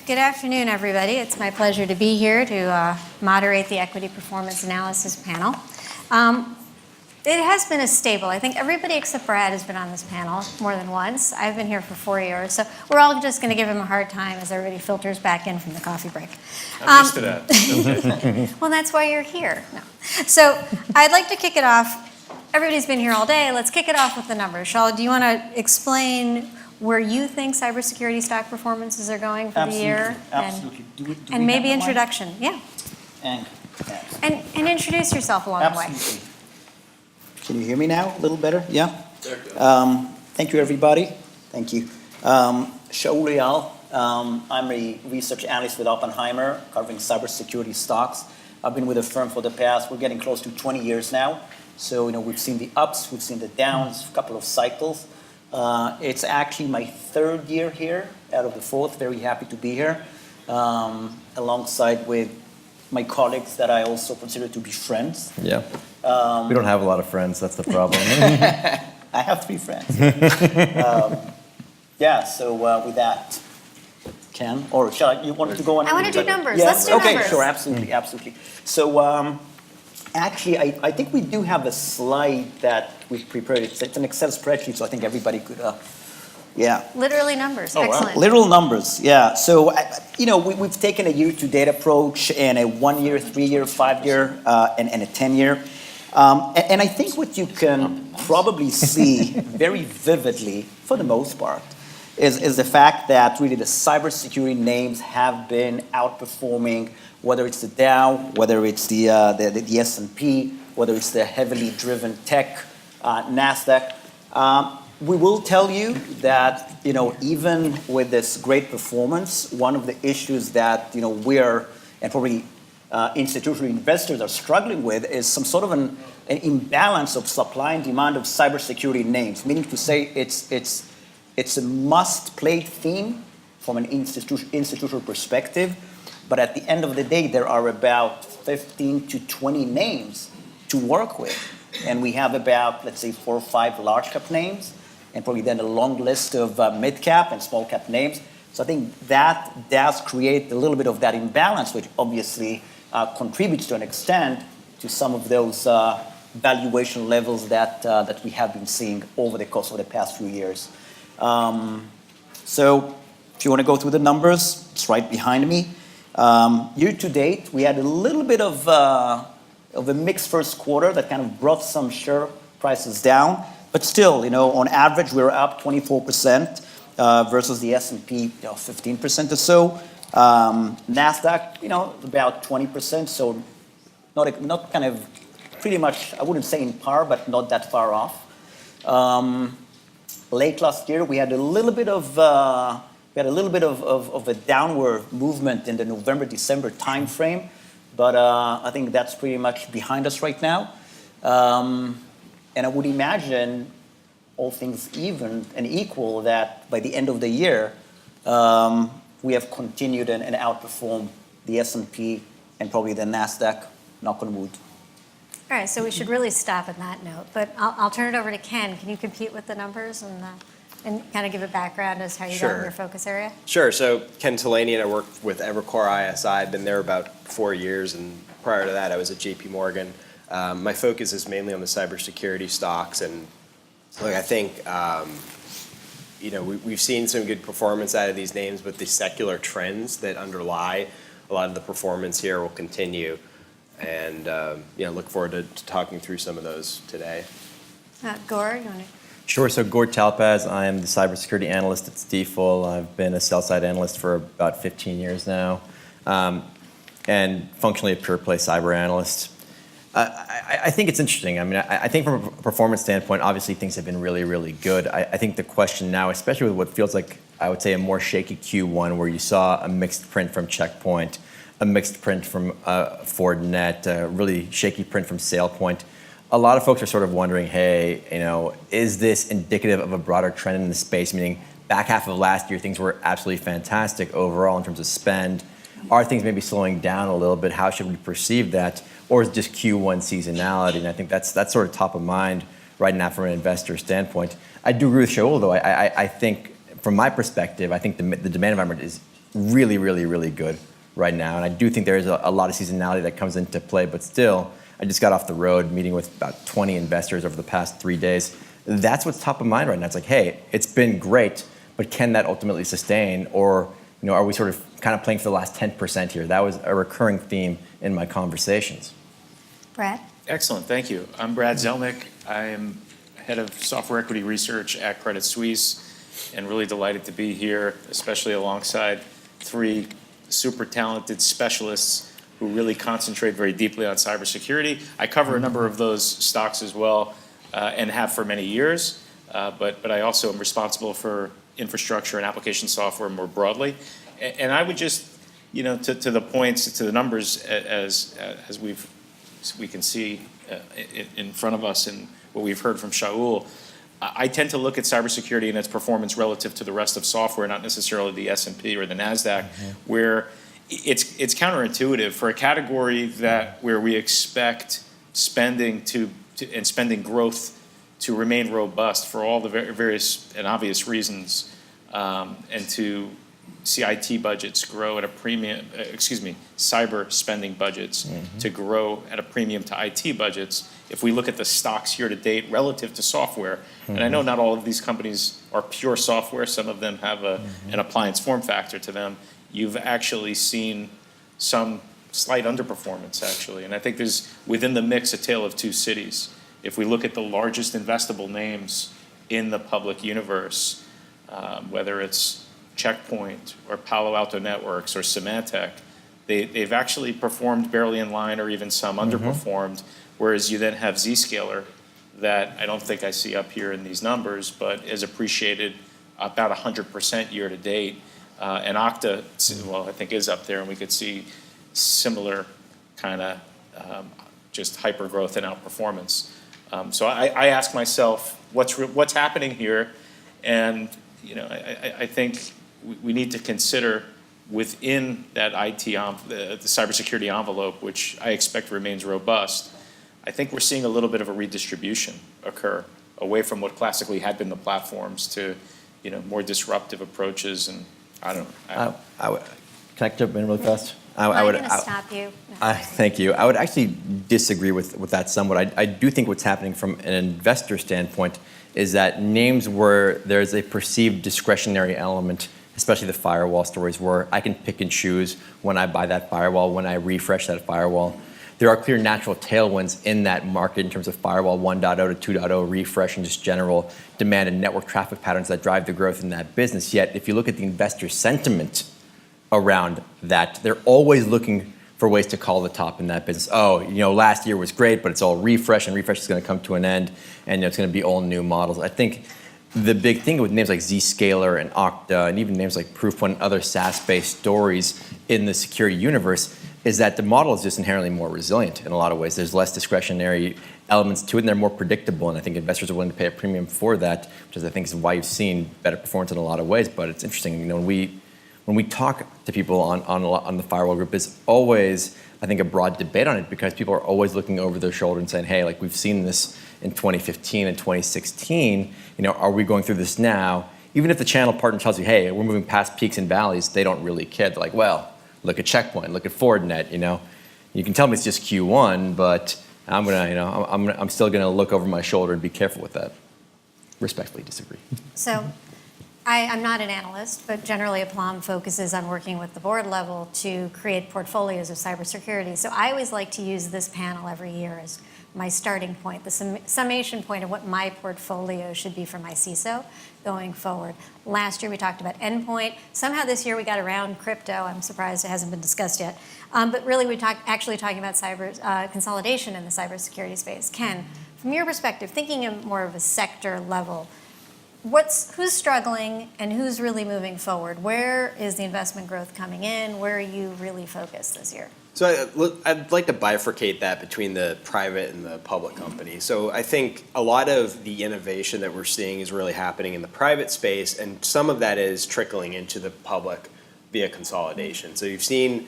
Good afternoon, everybody. It's my pleasure to be here to moderate the Equity Performance Analysis panel. It has been a staple. I think everybody except Brad has been on this panel more than once. I've been here for 4 years, so we're all just going to give him a hard time as everybody filters back in from the coffee break. I'm used to that. Well, that's why you're here. No. So I'd like to kick it off. Everybody's been here all day. Let's kick it off with the numbers. Shal, do you want to explain where you think cybersecurity stock performances are going for the year? Absolutely. And maybe introduction. Yeah. And introduce yourself along the way. Absolutely. Can you hear me now a little better? Yeah? Thank you, everybody. Thank you. Shaul Real. I'm a research analyst with Oppenheimer, covering cybersecurity stocks. I've been with the firm for the past, we're getting close to 20 years now. So, we've seen the ups, we've seen the downs, a couple of cycles. It's actually my third year here out of the fourth. Very happy to be here, alongside with my colleagues that I also consider to be friends. Yeah. We don't have a lot of friends. That's the problem. I have 3 friends. So with that, Ken, or shall you want to go on? I want to do numbers. Yeah? Let's do numbers. Okay, sure, absolutely. So actually, I think we do have a slide that we've prepared. It's an Excel spreadsheet, so I think everybody could, Literally numbers. Oh, excellent. Wow. Literal numbers, yeah. So, we've taken a year-to-date approach and a 1 year, 3 year, 5 year, and a 10 year. And I think what you can probably see very vividly, for the most part, is the fact that really the cybersecurity names have been outperforming, whether it's the Dow, whether it's the S&P, whether it's the heavily driven tech, NASDAQ. We will tell you that, even with this great performance, one of the issues that, we're, and probably institutional investors are struggling with is some sort of an imbalance of supply and demand of cybersecurity names, meaning to say it's a must-play theme from an institutional perspective, but at the end of the day, there are about 15 to 20 names to work with, and we have about, let's say, 4 or 5 large-cap names, and probably then a long list of mid-cap and small-cap names. So I think that does create a little bit of that imbalance, which obviously contributes to an extent to some of those valuation levels that we have been seeing over the course of the past few years. So if you want to go through the numbers, it's right behind me. Year to date, we had a little bit of a mixed first quarter that kind of brought some share prices down. But still, on average, we're up 24% versus the S&P, 15% or so. NASDAQ, about 20%. So not kind of pretty much, I wouldn't say in par, but not that far off. Late last year, we had a little bit of a downward movement in the November-December timeframe, but I think that's pretty much behind us right now. And I would imagine, all things even and equal, that by the end of the year, we have continued and outperformed the S&P and probably the NASDAQ, knock on wood. All right, so we should really stop on that note. But I'll turn it over to Ken. Can you compete with the numbers and kind of give a background as how you got in your focus area? Sure. So Ken Talanian, I worked with Evercore ISI. I've been there about 4 years, and prior to that, I was at JP Morgan. My focus is mainly on the cybersecurity stocks, and I think we've seen some good performance out of these names, but the secular trends that underlie a lot of the performance here will continue. And look forward to talking through some of those today. Gord, you want to? Sure. So Gord Talpaz, I am the cybersecurity analyst at Stifel. I've been a sell-side analyst for about 15 years now, and functionally a pure-play cyber analyst. I think it's interesting. I mean, I think from a performance standpoint, obviously things have been really, really good. I think the question now, especially with what feels like, I would say, a more shaky Q1, where you saw a mixed print from Check Point, a mixed print from Fortinet, a really shaky print from SailPoint. A lot of folks are sort of wondering, hey, is this indicative of a broader trend in the space? Meaning, back half of last year, things were absolutely fantastic overall in terms of spend. Are things maybe slowing down a little bit? How should we perceive that? Or is it just Q1 seasonality? And I think that's sort of top of mind right now from an investor standpoint. I do agree with Shaul, though. I think, from my perspective, I think the demand environment is really, really, really good right now. And I do think there's a lot of seasonality that comes into play, but still, I just got off the road meeting with about 20 investors over the past 3 days. That's what's top of mind right now. It's like, hey, it's been great, but can that ultimately sustain? Or are we sort of kind of playing for the last 10% here? That was a recurring theme in my conversations. Brad? Excellent, thank you. I'm Brad Zelnick. I am head of software equity research at Credit Suisse, and really delighted to be here, especially alongside 3 super talented specialists who really concentrate very deeply on cybersecurity. I cover a number of those stocks as well, and have for many years, but I also am responsible for infrastructure and application software more broadly. And I would just, to the points, to the numbers, as we can see in front of us and what we've heard from Shaul, I tend to look at cybersecurity and its performance relative to the rest of software, not necessarily the S&P or the NASDAQ, where it's counterintuitive for a category where we expect spending and spending growth to remain robust for all the various and obvious reasons, and to see IT budgets grow at a premium, cyber spending budgets to grow at a premium to IT budgets. If we look at the stocks year to date relative to software, and I know not all of these companies are pure software, some of them have an appliance form factor to them, you've actually seen some slight underperformance actually. And I think there's within the mix a tale of 2 cities. If we look at the largest investable names in the public universe, whether it's Checkpoint or Palo Alto Networks or Symantec, they've actually performed barely in line or even some underperformed, whereas you then have Zscaler that I don't think I see up here in these numbers, but is appreciated about 100% year to date. And Okta, well, I think is up there, and we could see similar kind of just hyper growth and outperformance. So I ask myself, what's happening here? And I think we need to consider within that the cybersecurity envelope, which I expect remains robust. I think we're seeing a little bit of a redistribution occur away from what classically had been the platforms to more disruptive approaches. And I don't know. Can I jump in really fast? I'm going to stop you. No. Thank you. I would actually disagree with that somewhat. I do think what's happening from an investor standpoint is that names where there's a perceived discretionary element, especially the firewall stories, where I can pick and choose when I buy that firewall, when I refresh that firewall. There are clear natural tailwinds in that market in terms of firewall 1.0 to 2.0 refresh and just general demand and network traffic patterns that drive the growth in that business. Yet, if you look at the investor sentiment around that, they're always looking for ways to call the top in that business. Oh, last year was great, but it's all refresh, and refresh is going to come to an end, and it's going to be all new models. I think the big thing with names like Zscaler and Okta, and even names like Proofpoint and other SaaS-based stories in the security universe, is that the model is just inherently more resilient in a lot of ways. There's less discretionary elements to it, and they're more predictable, and I think investors are willing to pay a premium for that, which is, I think, is why you've seen better performance in a lot of ways. But it's interesting, when we talk to people on the firewall group, there's always, I think, a broad debate on it because people are always looking over their shoulder and saying, hey, like we've seen this in 2015 and 2016, are we going through this now? Even if the channel partner tells you, hey, we're moving past peaks and valleys, they don't really care. They're like, well, look at Checkpoint, look at Fortinet, You can tell me it's just Q1, but I'm still gonna look over my shoulder and be careful with that. Respectfully disagree. So I'm not an analyst, but generally Aplom focuses on working with the board level to create portfolios of cybersecurity. So I always like to use this panel every year as my starting point, the summation point of what my portfolio should be for my CISO going forward. Last year we talked about endpoint. Somehow this year we got around crypto. I'm surprised it hasn't been discussed yet. But really we're actually talking about consolidation in the cybersecurity space. Ken, from your perspective, thinking of more of a sector level, who's struggling and who's really moving forward? Where is the investment growth coming in? Where are you really focused this year? So I'd like to bifurcate that between the private and the public companies. So I think a lot of the innovation that we're seeing is really happening in the private space, and some of that is trickling into the public via consolidation. So you've seen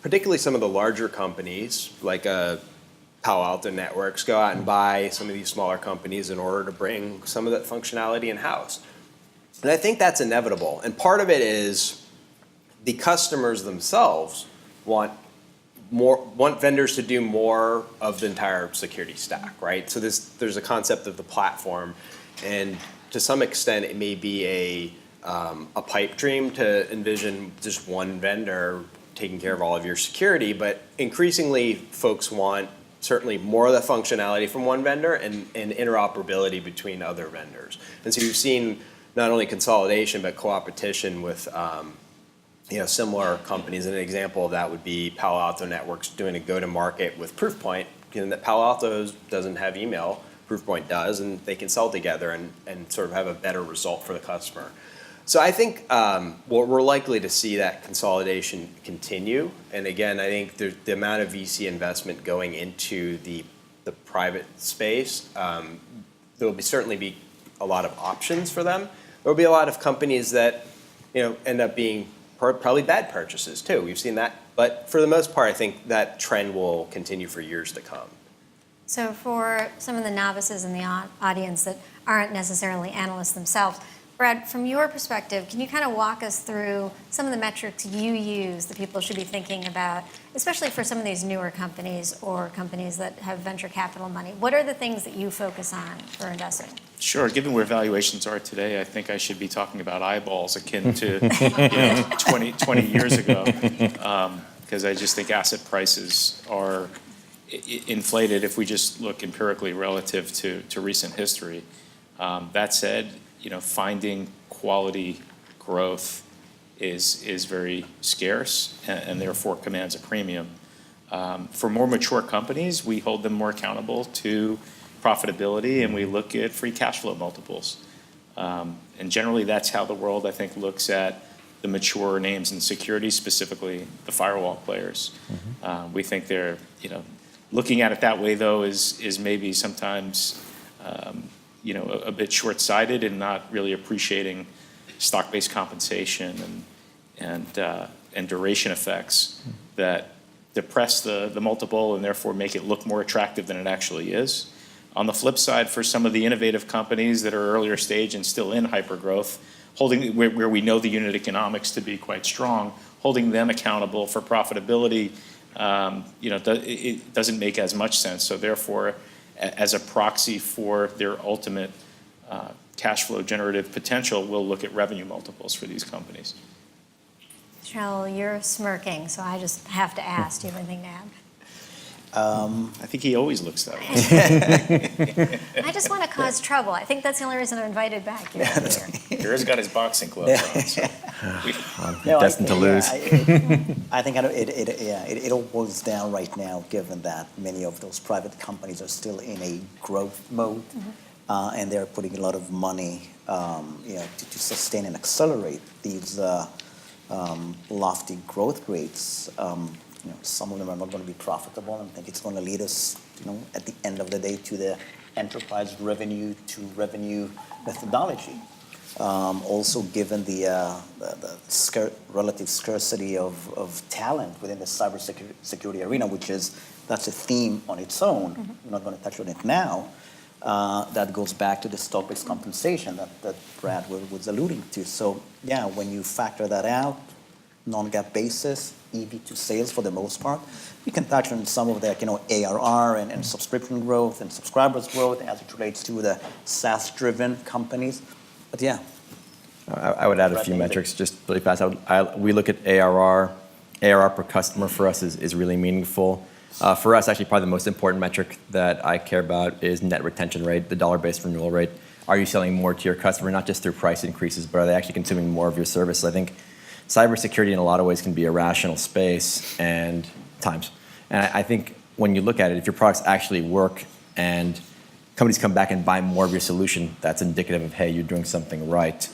particularly some of the larger companies like Palo Alto Networks go out and buy some of these smaller companies in order to bring some of that functionality in-house. And I think that's inevitable. And part of it is the customers themselves want vendors to do more of the entire security stack, right? So there's a concept of the platform, and to some extent, it may be a pipe dream to envision just one vendor taking care of all of your security, but increasingly, folks want certainly more of the functionality from one vendor and interoperability between other vendors. And so you've seen not only consolidation, but co-opetition with similar companies. And an example of that would be Palo Alto Networks doing a go-to-market with Proofpoint, given that Palo Alto doesn't have email, Proofpoint does, and they can sell together and sort of have a better result for the customer. So I think we're likely to see that consolidation continue. And again, I think the amount of VC investment going into the private space, there will certainly be a lot of options for them. There will be a lot of companies that end up being probably bad purchases too. We've seen that. But for the most part, I think that trend will continue for years to come. So for some of the novices in the audience that aren't necessarily analysts themselves, Brad, from your perspective, can you kind of walk us through some of the metrics you use that people should be thinking about, especially for some of these newer companies or companies that have venture capital money? What are the things that you focus on for investing? Sure. Given where valuations are today, I think I should be talking about eyeballs akin to 20 years ago, because I just think asset prices are inflated if we just look empirically relative to recent history. That said, finding quality growth is very scarce and therefore commands a premium. For more mature companies, we hold them more accountable to profitability, and we look at free cash flow multiples. And generally, that's how the world, I think, looks at the mature names in security, specifically the firewall players. Mm-hmm. We think they're, looking at it that way, though, is maybe sometimes a bit short-sighted and not really appreciating stock-based compensation and duration effects that depress the multiple and therefore make it look more attractive than it actually is. On the flip side, for some of the innovative companies that are earlier stage and still in hypergrowth, where we know the unit economics to be quite strong, holding them accountable for profitability, it doesn't make as much sense. So therefore, as a proxy for their ultimate cash flow generative potential, we'll look at revenue multiples for these companies. Cheryl, you're smirking, so I just have to ask, do you have anything to add? I think he always looks that way. I just want to cause trouble. I think that's the only reason I'm invited back here. Gara's got his boxing gloves on, so destined to lose. I think it all boils down right now, given that many of those private companies are still in a growth mode, and they're putting a lot of money, to sustain and accelerate these lofty growth rates. Some of them are not going to be profitable, and I think it's going to lead us, at the end of the day, to the enterprise revenue to revenue methodology. Also, given the relative scarcity of talent within the cybersecurity arena, that's a theme on its own. We're not going to touch on it now. That goes back to the stock-based compensation that Brad was alluding to. So, yeah, when you factor that out, non-GAAP basis, EV to sales for the most part. We can touch on some of the ARR and subscription growth and subscribers growth as it relates to the SaaS-driven companies. But yeah. I would add a few metrics just really fast. We look at ARR. ARR per customer for us is really meaningful. For us, actually, probably the most important metric that I care about is net retention rate, the dollar-based renewal rate. Are you selling more to your customer, not just through price increases, but are they actually consuming more of your service? I think cybersecurity in a lot of ways can be a rational space and times. And I think when you look at it, if your products actually work and companies come back and buy more of your solution, that's indicative of, hey, you're doing something right.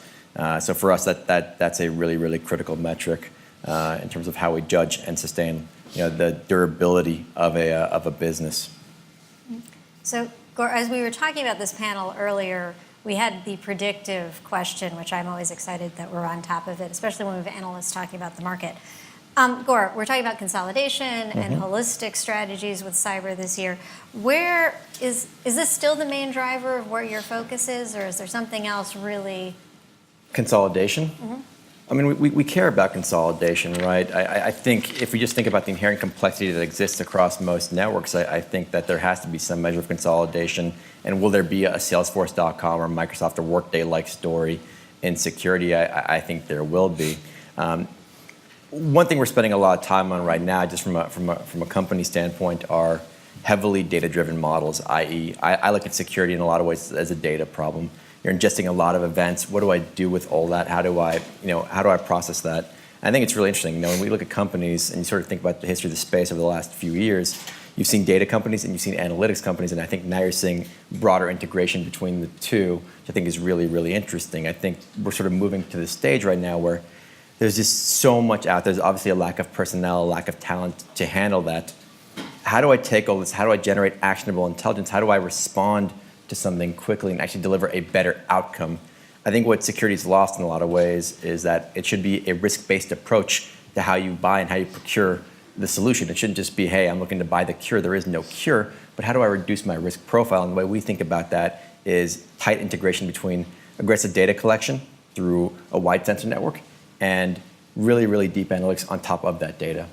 So for us, that's a really, really critical metric in terms of how we judge and sustain the durability of a business. So as we were talking about this panel earlier, we had the predictive question, which I'm always excited that we're on top of it, especially when we have analysts talking about the market. Gore, we're talking about consolidation and holistic strategies with cyber this year. Where is this still the main driver of where your focus is, or is there something else really? Consolidation? I mean, we care about consolidation, right? I think if we just think about the inherent complexity that exists across most networks, I think that there has to be some measure of consolidation. And will there be a Salesforce.com or Microsoft or Workday-like story in security? I think there will be. One thing we're spending a lot of time on right now, just from a company standpoint, are heavily data-driven models, i.e., I look at security in a lot of ways as a data problem. You're ingesting a lot of events. What do I do with all that? How do I process that? I think it's really interesting. When we look at companies and you sort of think about the history of the space over the last few years, you've seen data companies and you've seen analytics companies, and I think now you're seeing broader integration between the two, which I think is really, really interesting. I think we're sort of moving to the stage right now where there's just so much out there. There's obviously a lack of personnel, a lack of talent to handle that. How do I take all this? How do I generate actionable intelligence? How do I respond to something quickly and actually deliver a better outcome? I think what security's lost in a lot of ways is that it should be a risk-based approach to how you buy and how you procure the solution. It shouldn't just be, hey, I'm looking to buy the cure. There is no cure, but how do I reduce my risk profile? And the way we think about that is tight integration between aggressive data collection through a wide sensor network and really, really deep analytics on top of that data.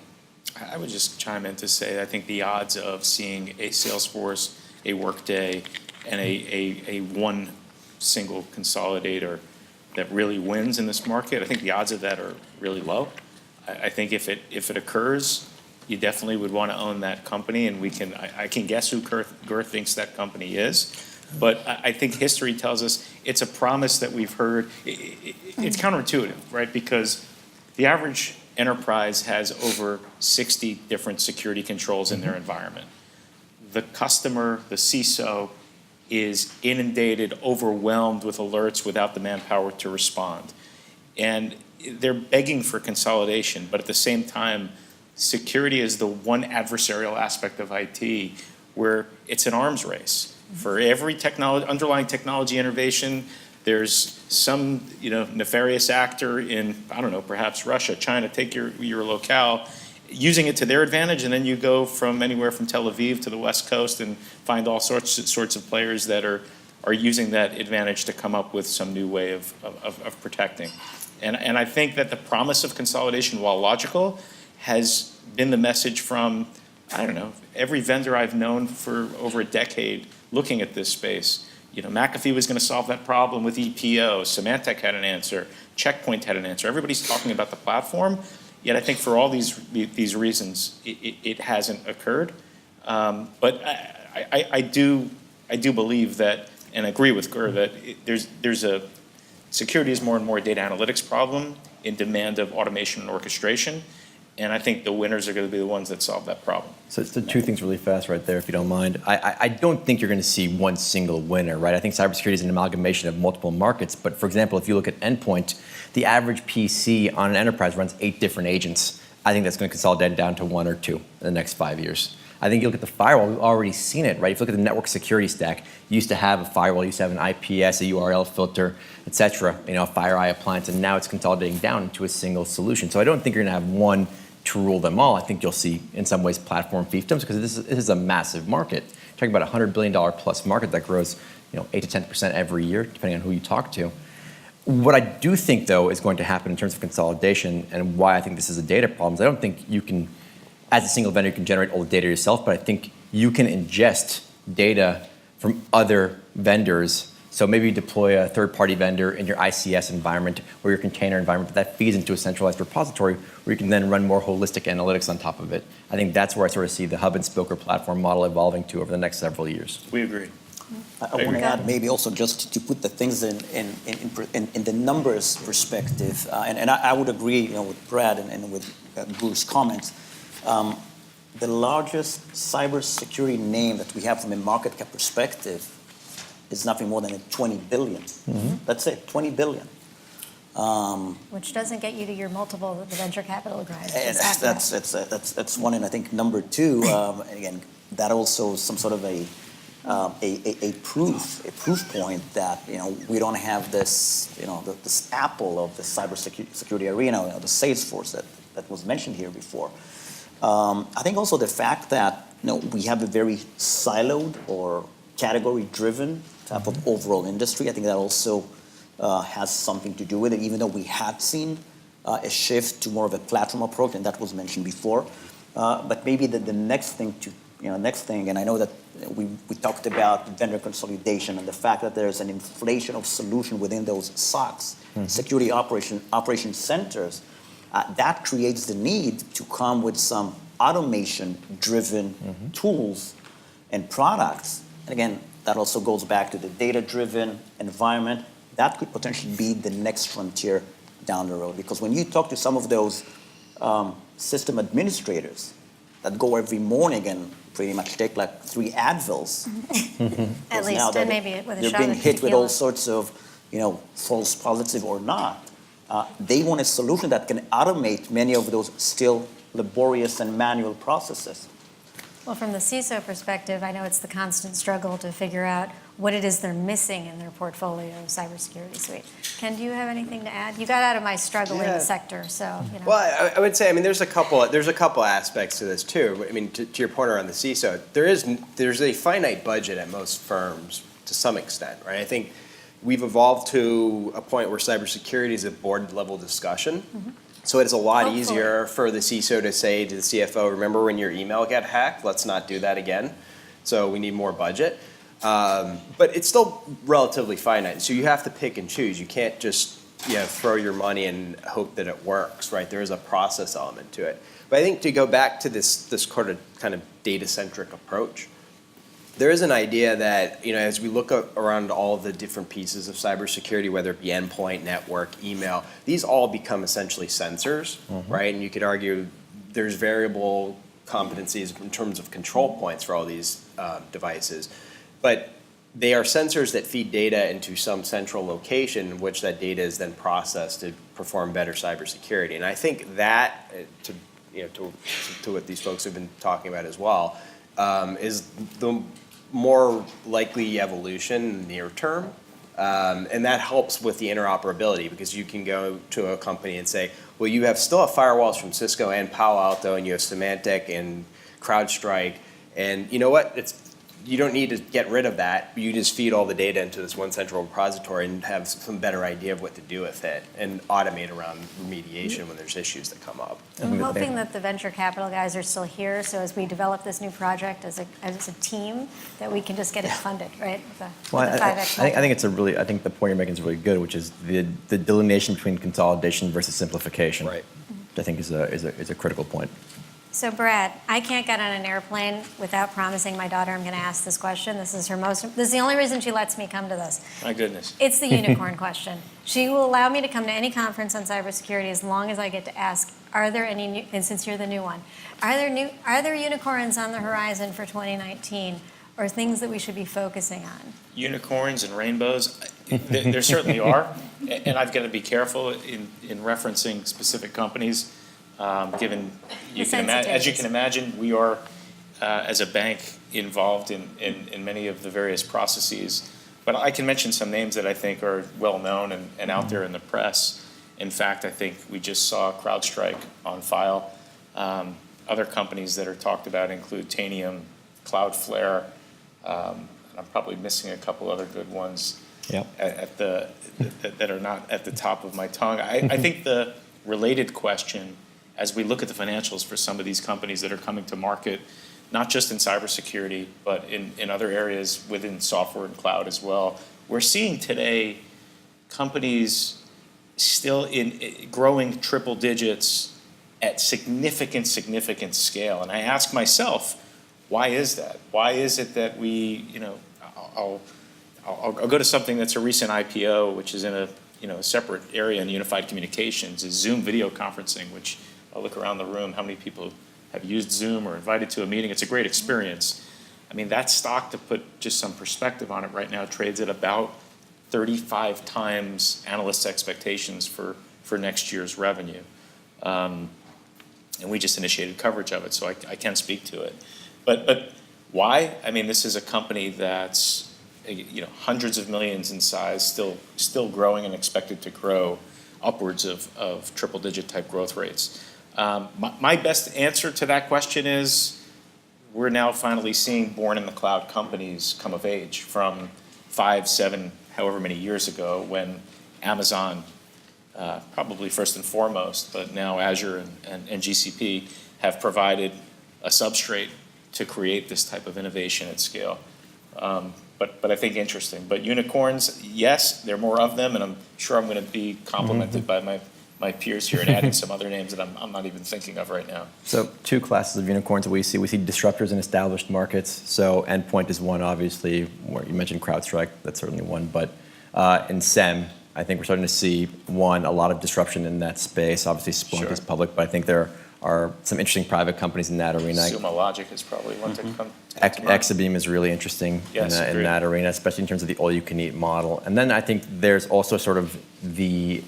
I would just chime in to say I think the odds of seeing a Salesforce, a Workday, and a one single consolidator that really wins in this market, I think the odds of that are really low. I think if it occurs, you definitely would want to own that company, and I can guess who Gur thinks that company is. But I think history tells us it's a promise that we've heard. It's counterintuitive, right? Because the average enterprise has over 60 different security controls in their environment. The customer, the CISO, is inundated, overwhelmed with alerts without the manpower to respond. And they're begging for consolidation, but at the same time, security is the one adversarial aspect of IT where it's an arms race. For every underlying technology innovation, there's some nefarious actor in, I don't know, perhaps Russia, China, take your locale, using it to their advantage, and then you go from anywhere from Tel Aviv to the West Coast and find all sorts of players that are using that advantage to come up with some new way of protecting. And I think that the promise of consolidation, while logical, has been the message from, I don't know, every vendor I've known for over a decade looking at this space. McAfee was going to solve that problem with EPO. Symantec had an answer. Checkpoint had an answer. Everybody's talking about the platform. Yet I think for all these reasons, it hasn't occurred. But I do believe that, and agree with Gur, that there's a security is more and more a data analytics problem in demand of automation and orchestration. And I think the winners are going to be the ones that solve that problem. So it's the two things really fast right there, if you don't mind. I don't think you're going to see one single winner, right? I think cybersecurity is an amalgamation of multiple markets. But for example, if you look at endpoint, the average PC on an enterprise runs 8 different agents. I think that's going to consolidate down to 1 or 2 in the next 5 years. I think you look at the firewall, we've already seen it, right? If you look at the network security stack, you used to have a firewall, you used to have an IPS, a URL filter, et cetera, a FireEye appliance, and now it's consolidating down into a single solution. So I don't think you're going to have one to rule them all. I think you'll see, in some ways, platform fiefdoms, because this is a massive market. You're talking about a $100 billion plus market that grows 8 to 10% every year, depending on who you talk to. What I do think, though, is going to happen in terms of consolidation, and why I think this is a data problem, is I don't think you can, as a single vendor, you can generate all the data yourself, but I think you can ingest data from other vendors. So maybe you deploy a third-party vendor in your ICS environment or your container environment, but that feeds into a centralized repository where you can then run more holistic analytics on top of it. I think that's where I sort of see the hub and spoke or platform model evolving to over the next several years. We agree. I want to add maybe also just to put the things in the numbers perspective, and I would agree with Brad and with Bruce's comments. The largest cybersecurity name that we have from a market cap perspective is nothing more than $20 billion. Mm-hmm. That's it, $20 billion. Which doesn't get you to your multiple that the venture capital guys. That's one, and I think number 2, and again, that also some sort of a proof point that we don't have this this Apple of the cybersecurity arena, the Salesforce that was mentioned here before. I think also the fact that we have a very siloed or category-driven type of overall industry. I think that also has something to do with it, even though we had seen a shift to more of a platform approach, and that was mentioned before. But maybe the next thing and I know that we talked about vendor consolidation and the fact that there's an inflation of solution within those SOCs, security operation centers, that creates the need to come with some automation-driven tools and products. And again, that also goes back to the data-driven environment. That could potentially be the next frontier down the road. Because when you talk to some of those system administrators that go every morning and pretty much take like 3 Advils. At now least, and maybe with a they're shot being of hit with all tequila. sorts of, false positive or not. They want a solution that can automate many of those still laborious and manual processes. Well, from the CISO perspective, I know it's the constant struggle to figure out what it is they're missing in their portfolio of Cybersecurity Suite. Ken, do you have anything to add? You got out of my struggling Yeah. sector, so, Well, I would say, there's a couple aspects to this too. To your point around the CISO, there's a finite budget at most firms to some extent, right? I think we've evolved to a point where cybersecurity is a board level discussion. So it's a lot Hopefully. easier for the CISO to say to the CFO, remember when your email got hacked? Let's not do that again. So we need more budget. But it's still relatively finite. So you have to pick and choose. You can't just throw your money and hope that it works, right? There is a process element to it. But I think to go back to this kind of data-centric approach, there is an idea that, as we look around all of the different pieces of cybersecurity, whether it be endpoint, network, email, these all become essentially sensors, right? And you could argue there's variable competencies in terms of control points for all these devices. But they are sensors that feed data into some central location in which that data is then processed to perform better cybersecurity. And I think that, to what these folks have been talking about as well, is the more likely evolution near term. And that helps with the interoperability because you can go to a company and say, well, you still have firewalls from Cisco and Palo Alto, and you have Symantec and CrowdStrike. And you know what? You don't need to get rid of that. You just feed all the data into this one central repository and have some better idea of what to do with it and automate around remediation when there's issues that come up. I'm hoping that the venture capital guys are still here, so as we develop this new project as a team, that we can just get it funded, right? Well, With the 5X I think the point you're making is really good, which is the delineation between consolidation versus simplification. Right. Which I think is a critical point. So Brad, I can't get on an airplane without promising my daughter I'm going to ask this question. This is the only reason she lets me come to this. My goodness. It's the unicorn question. She will allow me to come to any conference on cybersecurity as long as I get to ask, are there any new, and since you're the new one, are there unicorns on the horizon for 2019 or things that we should be focusing on? Unicorns and rainbows, there certainly are. And I've got to be careful in referencing specific companies. Given as you can imagine, we are as a bank involved in many of the various processes. But I can mention some names that I think are well known and out there in the press. In fact, I think we just saw CrowdStrike on file. Other companies that are talked about include Tanium, Cloudflare. And I'm probably missing a couple other good ones that are not at the top of my tongue. I think the related question, as we look at the financials for some of these companies that are coming to market, not just in cybersecurity, but in other areas within software and cloud as well, we're seeing today companies still in growing triple digits at significant scale. And I ask myself, why is that? Why is it that we, I'll go to something that's a recent IPO, which is in a separate area in unified communications, is Zoom video conferencing, which I'll look around the room, how many people have used Zoom or invited to a meeting. It's a great experience. I mean, that stock, to put just some perspective on it right now, trades at about 35 times analysts' expectations for next year's revenue. And we just initiated coverage of it, so I can speak to it. But why? I mean, this is a company that's hundreds of millions in size, still growing and expected to grow upwards of triple-digit type growth rates. My best answer to that question is we're now finally seeing born-in-the-cloud companies come of age from 5, 7, however many years ago when Amazon probably first and foremost, but now Azure and GCP have provided a substrate to create this type of innovation at scale. But I think interesting. But unicorns, yes, there are more of them, and I'm sure I'm going to be complimented by my peers here and adding some other names that I'm not even thinking of right now. So two classes of unicorns that we see. We see disruptors in established markets. So Endpoint is one, obviously. Where you mentioned CrowdStrike, that's certainly one. But in SEM, I think we're starting to see, one, a lot of disruption in that space. Obviously, Splunk Sure. is public, but I think there are some interesting private companies in that arena. Sumo Logic is probably one to come. Exabeam is really interesting Yes, in agreed. that arena, especially in terms of the all-you-can-eat model. And then I think there's also sort of the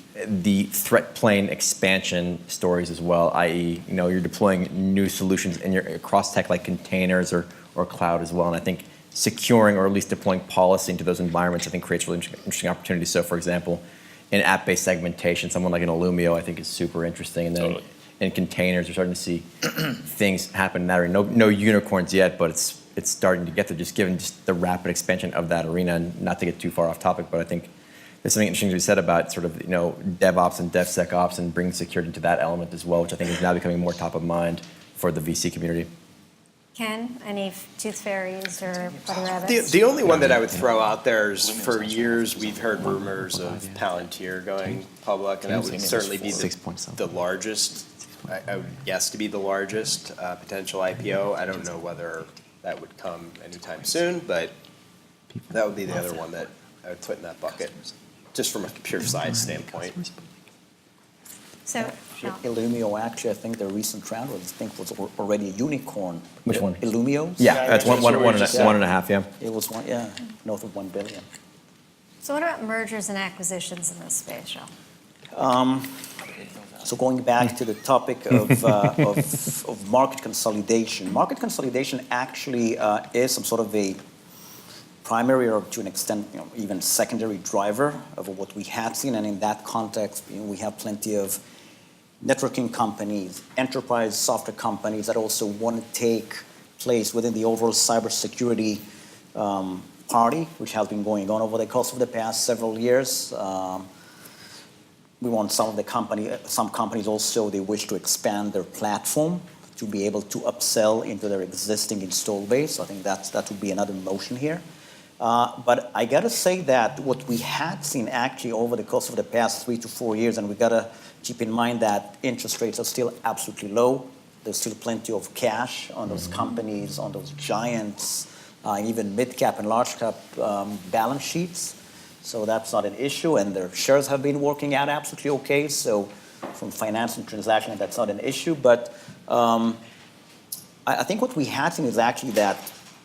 threat plane expansion stories as well, i.e., you're deploying new solutions in your across tech like containers or cloud as well. And I think securing or at least deploying policy into those environments, I think creates really interesting opportunities. So, for example, in app-based segmentation, someone like an Illumio, I think, is super interesting. And then Totally. in containers, you're starting to see things happen in that arena. No unicorns yet, but it's starting to get there, just given just the rapid expansion of that arena. And not to get too far off topic, but I think there's something interesting to be said about sort of DevOps and DevSecOps and bringing security into that element as well, which I think is now becoming more top of mind for the VC community. Ken, any tooth fairies or buddy rabbits? The only one that I would throw out there is, for years, we've heard rumors of Palantir going public, and that would certainly be the largest, I would guess to be the largest potential IPO. I don't know whether that would come anytime soon, but that would be the other one that I would put in that bucket, just from a pure size standpoint. So, no. Illumio, actually, I think the recent round was already a unicorn. Which one? Illumio? Yeah, that's that's what we just said. one and a half, yeah. It was one, yeah, north of 1 billion. So what about mergers and acquisitions in this space, Joe? So going back to the topic of market consolidation. Market consolidation actually is some sort of a primary, or to an extent, even secondary driver of what we had seen. And in that context, we have plenty of networking companies, enterprise software companies that also want to take place within the overall cybersecurity party, which has been going on over the course of the past several years. We want some companies also, they wish to expand their platform to be able to upsell into their existing install base. I think that would be another motion here. But I got to say that what we had seen actually over the course of the past 3 to 4 years, and we got to keep in mind that interest rates are still absolutely low. There's still plenty of cash on those companies, on those giants, even mid-cap and large-cap balance sheets. So that's not an issue, and their shares have been working out absolutely okay. So from finance and transaction, that's not an issue. But I think what we had seen is actually that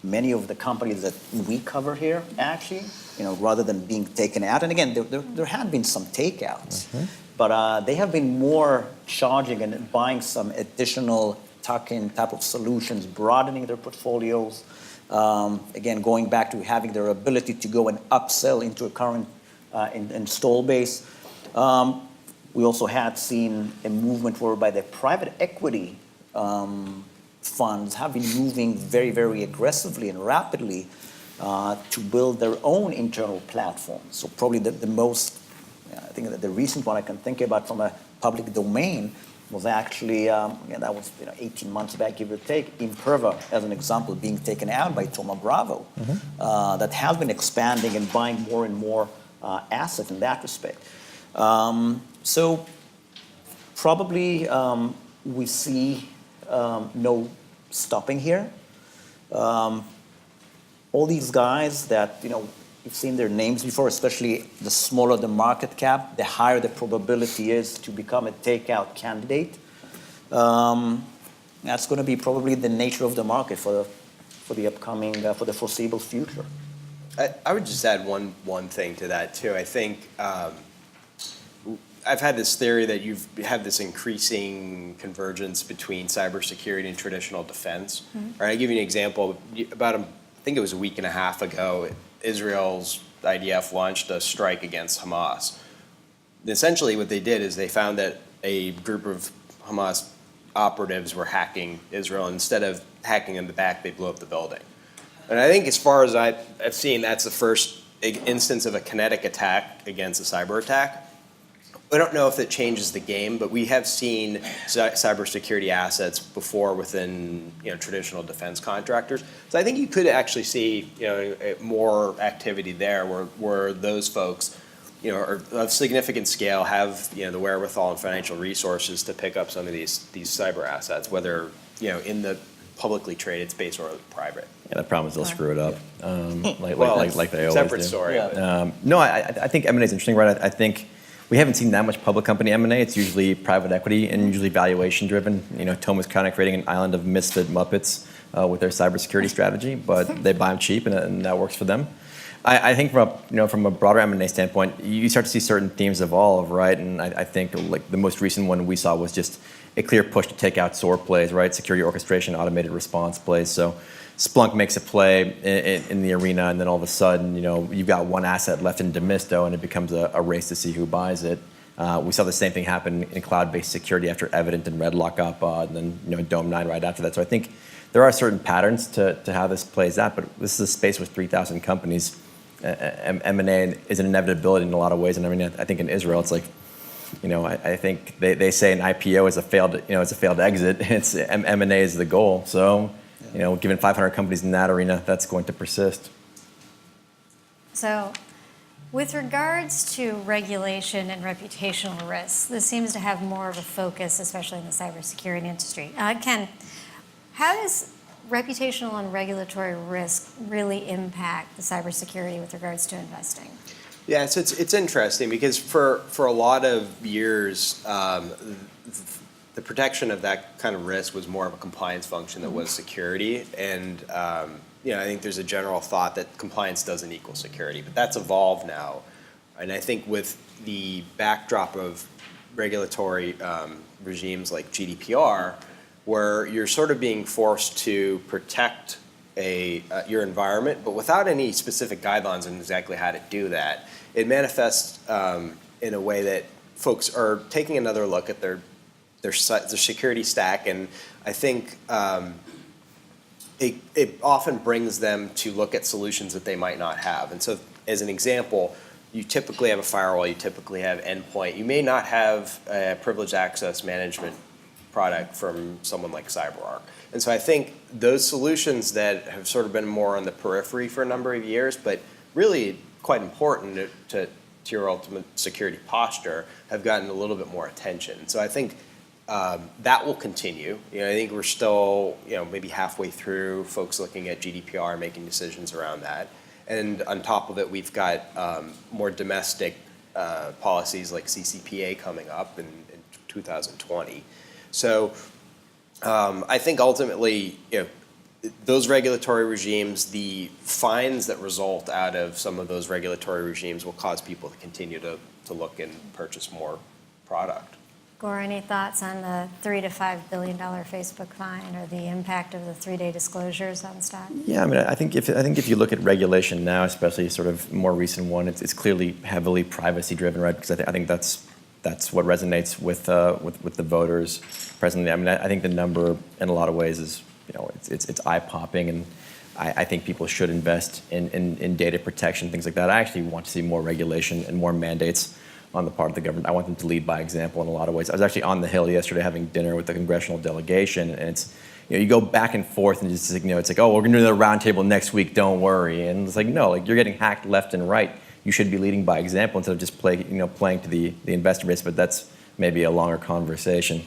many of the companies that we cover here, actually, rather than being taken out, and again, there had been some takeouts, but they have been more charging and buying some additional tuck-in type of solutions, broadening their portfolios. Again, going back to having their ability to go and upsell into a current install base. We also had seen a movement whereby the private equity funds have been moving very, very aggressively and rapidly to build their own internal platforms. So probably the most, I think that the recent one I can think about from a public domain was actually, that was 18 months back, give or take, Imperva, as an example, being taken out by Thoma Bravo. That has been expanding and buying more and more assets in that respect. So probably we see no stopping here. All these guys that, you've seen their names before, especially the smaller the market cap, the higher the probability is to become a takeout candidate. That's going to be probably the nature of the market for the upcoming, for the foreseeable future. I would just add one thing to that too. I think I've had this theory that you've had this increasing convergence between cybersecurity and traditional defense. Right, I'll give you an example. I think it was a week and a half ago, Israel's IDF launched a strike against Hamas. Essentially what they did is they found that a group of Hamas operatives were hacking Israel. Instead of hacking in the back, they blew up the building. And I think as far as I've seen, that's the first instance of a kinetic attack against a cyber attack. I don't know if it changes the game, but we have seen cybersecurity assets before within traditional defense contractors. So I think you could actually see more activity there, where those folks are of significant scale, have the wherewithal and financial resources to pick up some of these cyber assets, whether in the publicly traded space or private. Yeah, the problem is they'll screw it up, Well, like they always separate do. story. Yeah. but- No, I think M&A is interesting, right? I think we haven't seen that much public company M&A. It's usually private equity and usually valuation driven. Tom was kind of creating an island of misfit Muppets with their cybersecurity strategy, but they buy them cheap and that works for them. I think from a broader M&A standpoint, you start to see certain themes evolve, right? And I think like the most recent one we saw was just a clear push to take out SOAR plays, right? Security orchestration, automated response plays. So Splunk makes a play in the arena, and then all of a sudden, you've got one asset left in Demisto, and it becomes a race to see who buys it. We saw the same thing happen in cloud-based security after Evident and Redlock got bought, and then Dome 9 right after that. So I think there are certain patterns to how this plays out, but this is a space with 3,000 companies. M&A is an inevitability in a lot of ways, and I think in Israel it's like, I think they say an IPO is a failed exit. It's M&A is the goal. So. Given 500 companies in that arena, that's going to persist. So, with regards to regulation and reputational risks, this seems to have more of a focus, especially in the cybersecurity industry. Ken, how does reputational and regulatory risk really impact the cybersecurity with regards to investing? Yeah, so it's interesting because for a lot of years, the protection of that kind of risk was more of a compliance function that was security. And I think there's a general thought that compliance doesn't equal security, but that's evolved now. And I think with the backdrop of regulatory regimes like GDPR, where you're sort of being forced to protect your environment, but without any specific guidelines on exactly how to do that, it manifests in a way that folks are taking another look at their security stack, and I think it often brings them to look at solutions that they might not have. And so, as an example, you typically have a firewall, you typically have endpoint. You may not have a privileged access management product from someone like CyberArk. And so I think those solutions that have sort of been more on the periphery for a number of years, but really quite important to your ultimate security posture, have gotten a little bit more attention. So I think that will continue. I think we're still, maybe halfway through folks looking at GDPR and making decisions around that. And on top of it, we've got more domestic policies like CCPA coming up in 2020. So I think ultimately, those regulatory regimes, the fines that result out of some of those regulatory regimes will cause people to continue to look and purchase more product. Gore, any thoughts on the $3 to $5 billion Facebook fine or the impact of the 3-day disclosures on stock? Yeah, I think if you look at regulation now, especially sort of more recent one, it's clearly heavily privacy driven, right? Because I think that's what resonates with the voters presently. I think the number in a lot of ways is it's eye popping, and I think people should invest in data protection, things like that. I actually want to see more regulation and more mandates on the part of the government. I want them to lead by example in a lot of ways. I was actually on the Hill yesterday having dinner with the congressional delegation, and it's, you go back and forth and just, it's like, oh, we're gonna do another roundtable next week, don't worry. And it's like, no, you're getting hacked left and right. You should be leading by example instead of just playing to the investor base, but that's maybe a longer conversation.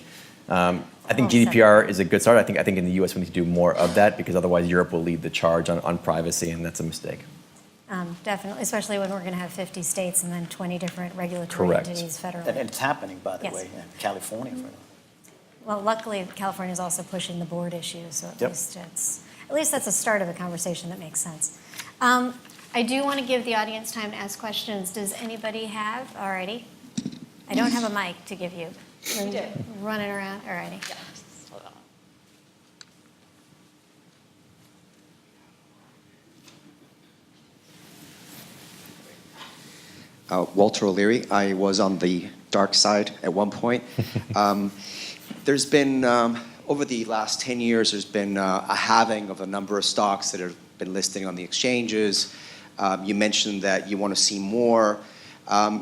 I think GDPR is a good start. I think in the US we need to do more of that, because otherwise Europe will lead the charge on privacy, and that's a mistake. Definitely, especially when we're going to have 50 states and then 20 different regulatory Correct. entities federally. And it's happening, by the Yes. way, in California. Well, luckily, California is also pushing the board issue, so at Yep. least that's a start of a conversation that makes sense. I do want to give the audience time to ask questions. Does anybody have? Alrighty. I don't have a mic to give you. You do. Running around. Alrighty. Yeah, just hold on. Walter O'Leary. I was on the dark side at one point. There's been, over the last 10 years, there's been a halving of a number of stocks that have been listing on the exchanges. You mentioned that you want to see more.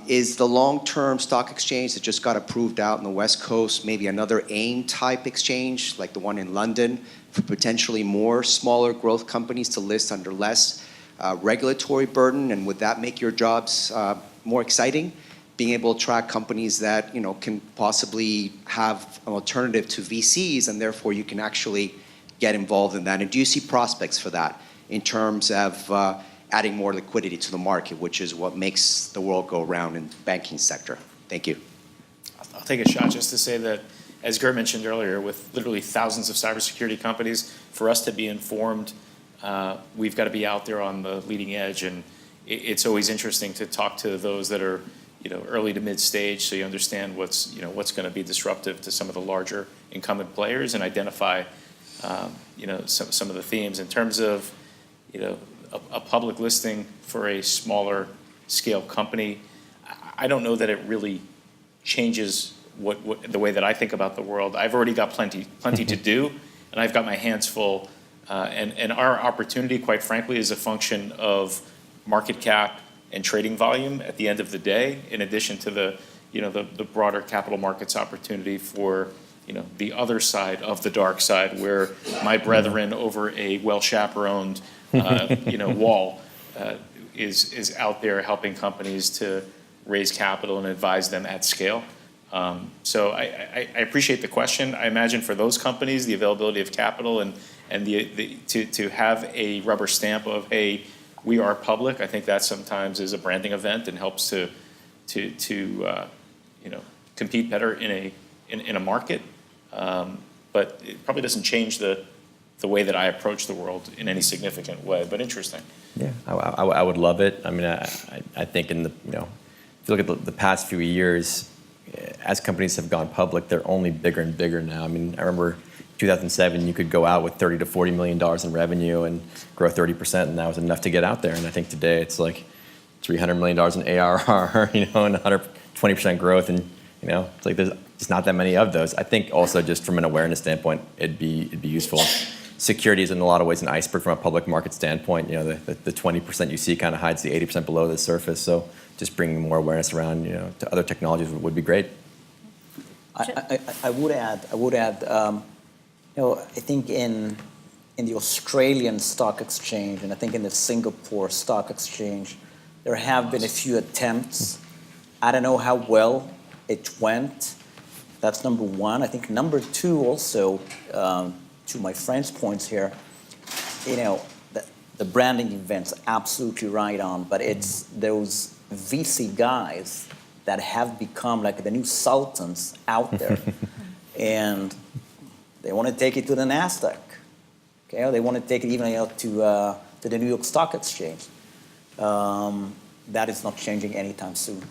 Is the long-term stock exchange that just got approved out in the West Coast maybe another AIM-type exchange, like the one in London, for potentially more smaller growth companies to list under less regulatory burden? And would that make your jobs more exciting? Being able to track companies that can possibly have an alternative to VCs, and therefore you can actually get involved in that. And do you see prospects for that in terms of adding more liquidity to the market, which is what makes the world go around in the banking sector? Thank you. I'll take a shot just to say that, as Gert mentioned earlier, with literally thousands of cybersecurity companies, for us to be informed, we've got to be out there on the leading edge. And it's always interesting to talk to those that are early to mid stage, so you understand what's going to be disruptive to some of the larger incumbent players and identify some of the themes in terms of a public listing for a smaller scale company. I don't know that it really changes what the way that I think about the world. I've already got plenty to do, and I've got my hands full. And our opportunity, quite frankly, is a function of market cap and trading volume at the end of the day, in addition to the broader capital markets opportunity for the other side of the dark side, where my brethren over a well-chaperoned wall is out there helping companies to raise capital and advise them at scale. So I appreciate the question. I imagine for those companies, the availability of capital and to have a rubber stamp of, hey, we are public, I think that sometimes is a branding event and helps to compete better in a market. But it probably doesn't change the way that I approach the world in any significant way. But interesting. Yeah, I would love it. I mean, I think if you look at the past few years, as companies have gone public, they're only bigger and bigger now. I mean, I remember 2007, you could go out with $30 to $40 million in revenue and grow 30%, and that was enough to get out there. And I think today it's like $300 million in ARR, and 120% growth, and it's like there's just not that many of those. I think also just from an awareness standpoint, it'd be useful. Security is in a lot of ways an iceberg from a public market standpoint. The 20% you see kind of hides the 80% below the surface. So just bringing more awareness around, to other technologies would be great. I would add. I think in the Australian stock exchange, and I think in the Singapore stock exchange, there have been a few attempts. I don't know how well it went. That's number one. I think number two also, to my friend's points here, the branding event's absolutely right on, but it's those VC guys that have become like the new sultans out there. And they want to take it to the NASDAQ. Okay, or they want to take it even to the New York Stock Exchange. That is not changing anytime soon.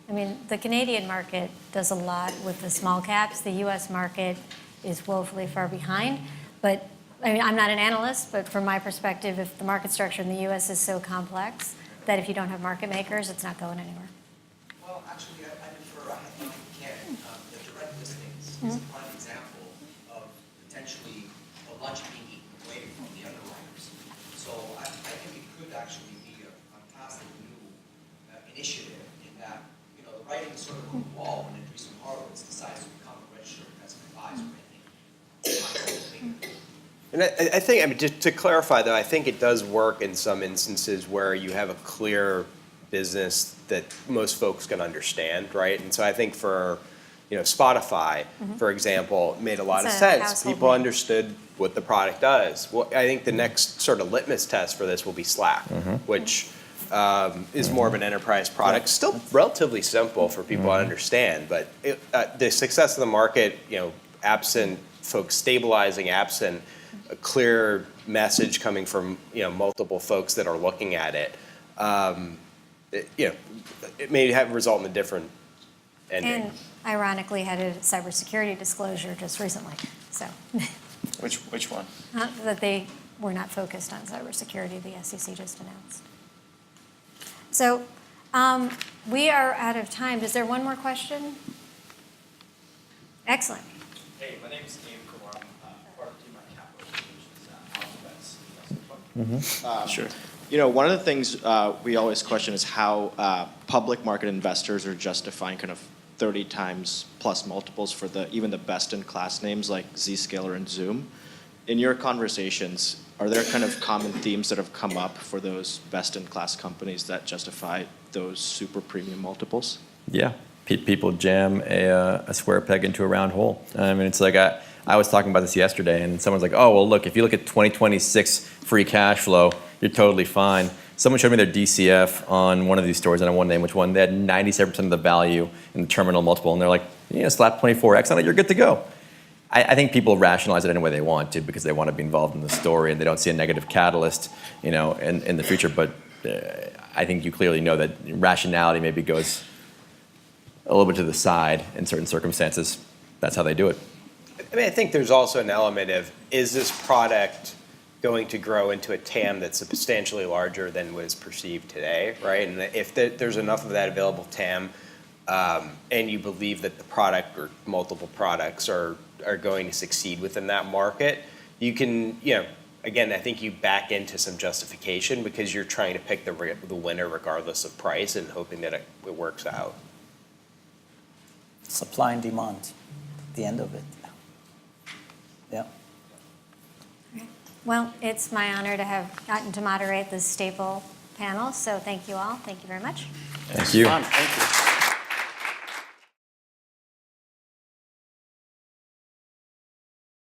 I mean, the Canadian market does a lot with the small caps. The U.S. market is woefully far behind. But I mean, I'm not an analyst, but from my perspective, if the market structure in the U.S. is so complex that if you don't have market makers, it's not going anywhere. Well, actually, I prefer, I think you can. The direct listings is a prime example of potentially a lunch being eaten away from the underwriters. So I think it could actually be a fantastic new initiative in that, the writing is sort of on the wall when Andreessen Horowitz decides to become a registered investment advisor. And I think, just to clarify though, I think it does work in some instances where you have a clear business that most folks can understand, right? And so I think for, Spotify, for example, made a lot of It's a sense. household People name. understood what the product does. Well, I think the next sort of litmus test for this will be Slack, which is more of an enterprise product, still relatively simple for people to understand, but the success of the market, absent folks stabilizing, absent a clear message coming from multiple folks that are looking at it, it may result in a different ending. And ironically, had a cybersecurity disclosure just recently. So Which one? that they were not focused on cybersecurity. The SEC just announced. So we are out of time. Is there one more question? Excellent. Hey, my name is Ian Kumar. I'm part of the team at Capital Solutions at Alphabet's investment fund. Sure. One of the things we always question is how public market investors are justifying kind of 30 times plus multiples for even the best-in-class names like Zscaler and Zoom. In your conversations, are there kind of common themes that have come up for those best-in-class companies that justify those super premium multiples? Yeah, people jam a square peg into a round hole. I mean, it's like I was talking about this yesterday, and someone's like, "Oh, well, look, if you look at 2026 free cash flow, you're totally fine." Someone showed me their DCF on one of these stores, and I won't name which one. They had 97% of the value in the terminal multiple, and they're like, slap 24x on it, you're good to go. I think people rationalize it any way they want to because they want to be involved in the story and they don't see a negative catalyst, in the future. But I think you clearly know that rationality maybe goes a little bit to the side in certain circumstances. That's how they do it. I mean, I think there's also an element of, is this product going to grow into a TAM that's substantially larger than what is perceived today, right? And if there's enough of that available TAM, and you believe that the product or multiple products are going to succeed within that market, you can, again, I think you back into some justification because you're trying to pick the winner regardless of price and hoping that it works out. Supply and demand, the end of it. Yeah. Well, it's my honor to have gotten to moderate this stable panel, so thank you all. Thank you very much. Thank you. Fun. Thank you.